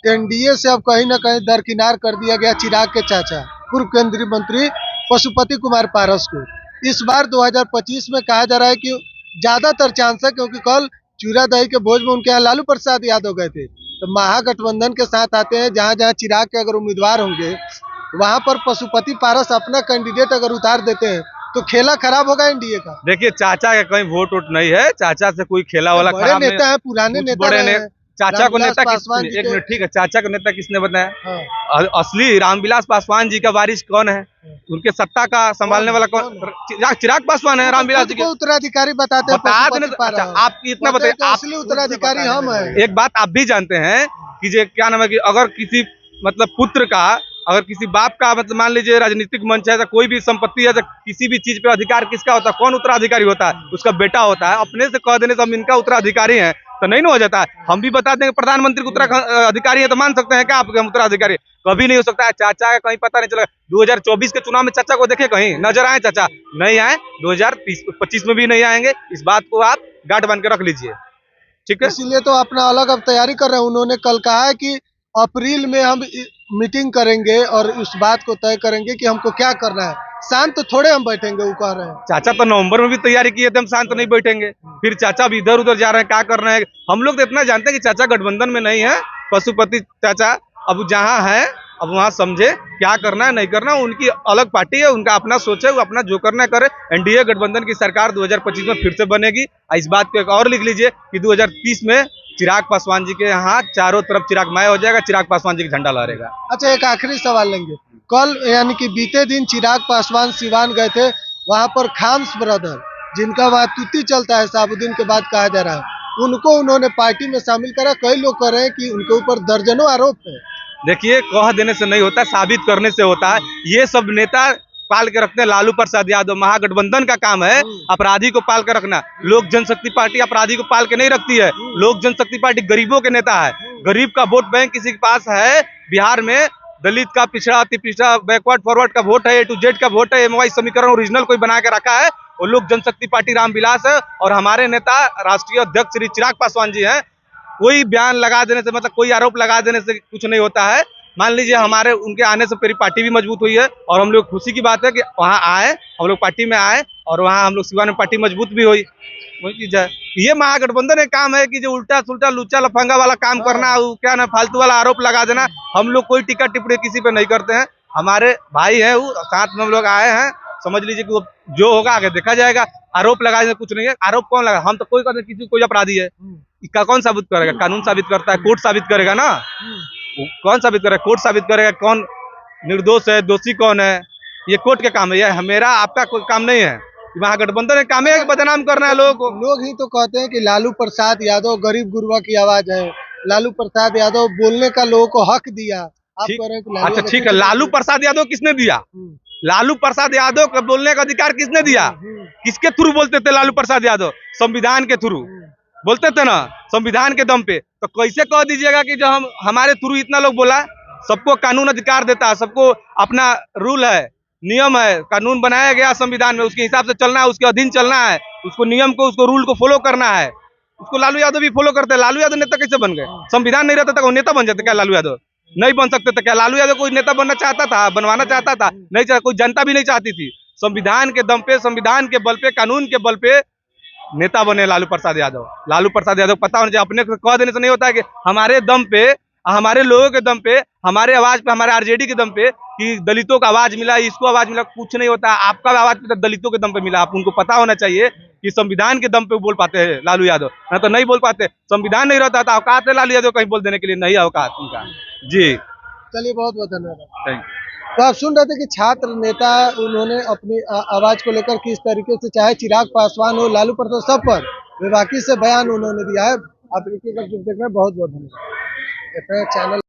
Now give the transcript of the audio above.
NDA से अब कहीं न कहीं दरकिनार कर दिया गया चिराग के चाचा पूर्व केंद्रीय मंत्री पशुपति कुमार पारस को। इस बार 2025 में कहा जा रहा है कि ज्यादातर चांस है, क्योंकि कल चूरा दही के भोज में उनके यहाँ लालू प्रसाद यादव गए थे। तो महागठबंधन के साथ आते हैं, जहाँ जहाँ चिराग के अगर उम्मीदवार होंगे वहाँ पर पशुपति पारस अपना कैंडिडेट अगर उतार देते हैं तो खेला खराब होगा एनडीए का। देखिए, चाचा का कहीं वोट नहीं है, चाचा से कोई खेला वाला खराब नहीं। नेता है, पुराने नेता बड़े चाचा को नेता एक मिनट, ठीक है, चाचा को नेता किसने बताया? हाँ। असली रामविलास पासवान जी का वारिस कौन है? उनके सत्ता का संभालने वाला कौन? चिराग पासवान है। रामविलास जी के उत्तराधिकारी बताते हैं। आप इतना बताइए, असली उत्तराधिकारी हम हैं। एक बात आप भी जानते हैं कि क्या नाम है कि अगर किसी मतलब पुत्र का, अगर किसी बाप का मतलब मान लीजिए राजनीतिक मंच है, तो कोई भी संपत्ति है, तो किसी भी चीज पे अधिकार किसका होता है? कौन उत्तराधिकारी होता है? उसका बेटा होता है। अपने से कह देने से हम इनका उत्तराधिकारी हैं तो नहीं ना हो जाता है। हम भी बता देंगे प्रधानमंत्री के उत्तराधिकारी है तो मान सकते हैं क्या आप हम उत्तराधिकारी? कभी नहीं हो सकता है। चाचा का कहीं पता नहीं चला। 2024 के चुनाव में चाचा को देखे कहीं नजर आए? चाचा नहीं आए। 2025 में भी नहीं आएंगे। इस बात को आप गांठ बांध के रख लीजिए, ठीक है? इसीलिए तो अपना अलग अब तैयारी कर रहे हैं। उन्होंने कल कहा है कि अप्रैल में हम मीटिंग करेंगे और उस बात को तय करेंगे कि हमको क्या करना है। शांत थोड़े हम बैठेंगे, वो कह रहे हैं। चाचा तो नवंबर में भी तैयारी किए थे, हम शांत नहीं बैठेंगे। फिर चाचा भी इधर उधर जा रहे हैं, क्या कर रहे हैं? हम लोग तो इतना जानते हैं कि चाचा गठबंधन में नहीं है। पशुपति चाचा अब जहाँ है, अब वहाँ समझे क्या करना है नहीं करना। उनकी अलग पार्टी है, उनका अपना सोच है, वो अपना जो करना है करे। एनडीए गठबंधन की सरकार 2025 में फिर से बनेगी। इस बात को एक और लिख लीजिए कि 2030 में चिराग पासवान जी के यहाँ चारों तरफ चिरागमय हो जाएगा, चिराग पासवान जी का झंडा लहरेगा। अच्छा, एक आखिरी सवाल लेंगे। कल यानी कि बीते दिन चिराग पासवान सिवान गए थे, वहां पर खाम्स ब्रदर, जिनका वहाँ तुती चलता है साबुद्दीन के बाद कहा जा रहा है, उनको उन्होंने पार्टी में शामिल करा। कई लोग कह रहे हैं कि उनके ऊपर दर्जनों आरोप है। देखिए, कह देने से नहीं होता, साबित करने से होता है। ये सब नेता पाल के रखते हैं। लालू प्रसाद यादव, महागठबंधन का काम है अपराधी को पाल कर रखना। लोक जनशक्ति पार्टी अपराधी को पाल के नहीं रखती है। लोक जनशक्ति पार्टी गरीबों के नेता है। गरीब का वोट बैंक किसी के पास है। बिहार में दलित का, पिछड़ा, अति पिछड़ा, बैकवर्ड फॉरवर्ड का वोट है, A to Z का वोट है। MY समीकरण ओरिजिनल कोई बना के रखा है, वो लोक जनशक्ति पार्टी रामविलास है। और हमारे नेता राष्ट्रीय अध्यक्ष श्री चिराग पासवान जी हैं। कोई बयान लगा देने से, मतलब कोई आरोप लगा देने से कुछ नहीं होता है। मान लीजिए हमारे उनके आने से मेरी पार्टी भी मजबूत हुई है, और हम लोग खुशी की बात है कि वहाँ आए, हम लोग पार्टी में आए, और वहाँ हम लोग सिवान में पार्टी मजबूत भी हुई। वही चीज है। ये महागठबंधन एक काम है कि जो उल्टा सुल्टा लुच्चा लफंगा वाला काम करना, क्या ना फालतू वाला आरोप लगा देना। हम लोग कोई टिक्का टिप्पणी किसी पे नहीं करते हैं। हमारे भाई हैं, वो साथ में हम लोग आए हैं। समझ लीजिए कि जो होगा आगे देखा जाएगा। आरोप लगाने कुछ नहीं है। आरोप कौन लगा? हम तो कोई कहते किसी कोई अपराधी है, इसका कौन साबित करेगा? कानून साबित करता है, कोर्ट साबित करेगा ना। कौन साबित करेगा? कोर्ट साबित करेगा कौन निर्दोष है, दोषी कौन है। ये कोर्ट के काम है, ये मेरा आपका कोई काम नहीं है। महागठबंधन का काम है बदनाम करना है लोगों को। लोग ही तो कहते हैं कि लालू प्रसाद यादव गरीब गुरबा की आवाज है। लालू प्रसाद यादव बोलने का लोगों को हक दिया। आप कह रहे हैं कि अच्छा ठीक है, लालू प्रसाद यादव किसने दिया? लालू प्रसाद यादव को बोलने का अधिकार किसने दिया? किसके थ्रू बोलते थे लालू प्रसाद यादव? संविधान के थ्रू बोलते थे ना, संविधान के दम पे। तो कैसे कह दीजिएगा कि जो हम हमारे थ्रू इतना लोग बोला? सबको कानून अधिकार देता है, सबको अपना रूल है, नियम है, कानून बनाया गया संविधान में, उसके हिसाब से चलना है, उसके अधीन चलना है, उसको नियम को, उसको रूल को फॉलो करना है। उसको लालू यादव भी फॉलो करते हैं। लालू यादव नेता कैसे बन गए? संविधान नहीं रहता था वो नेता बन जाते क्या? लालू यादव नहीं बन सकते थे क्या? लालू यादव कोई नेता बनना चाहता था, बनवाना चाहता था? नहीं चाहता, कोई जनता भी नहीं चाहती थी। संविधान के दम पे, संविधान के बल पे, कानून के बल पे नेता बने लालू प्रसाद यादव। लालू प्रसाद यादव पता होना चाहिए। अपने कह देने से नहीं होता है कि हमारे दम पे, हमारे लोगों के दम पे, हमारे आवाज पे, हमारे आरजेडी के दम पे कि दलितों का आवाज मिला, इसको आवाज मिला, कुछ नहीं होता। आपका आवाज पे दलितों के दम पे मिला। आप उनको पता होना चाहिए कि संविधान के दम पे बोल पाते हैं लालू यादव, ना तो नहीं बोल पाते। संविधान नहीं रहता था, औकात है लालू यादव कहीं बोल देने के लिए? नहीं औकात उनका। जी चलिए, बहुत बहुत धन्यवाद। Thank you. तो आप सुन रहे थे कि छात्र नेता उन्होंने अपनी आवाज को लेकर किस तरीके से, चाहे चिराग पासवान हो, लालू प्रसाद, सब पर बेबाकी से बयान उन्होंने दिया है। आप देखिएगा, देख रहे हैं। बहुत बहुत धन्यवाद। चैनल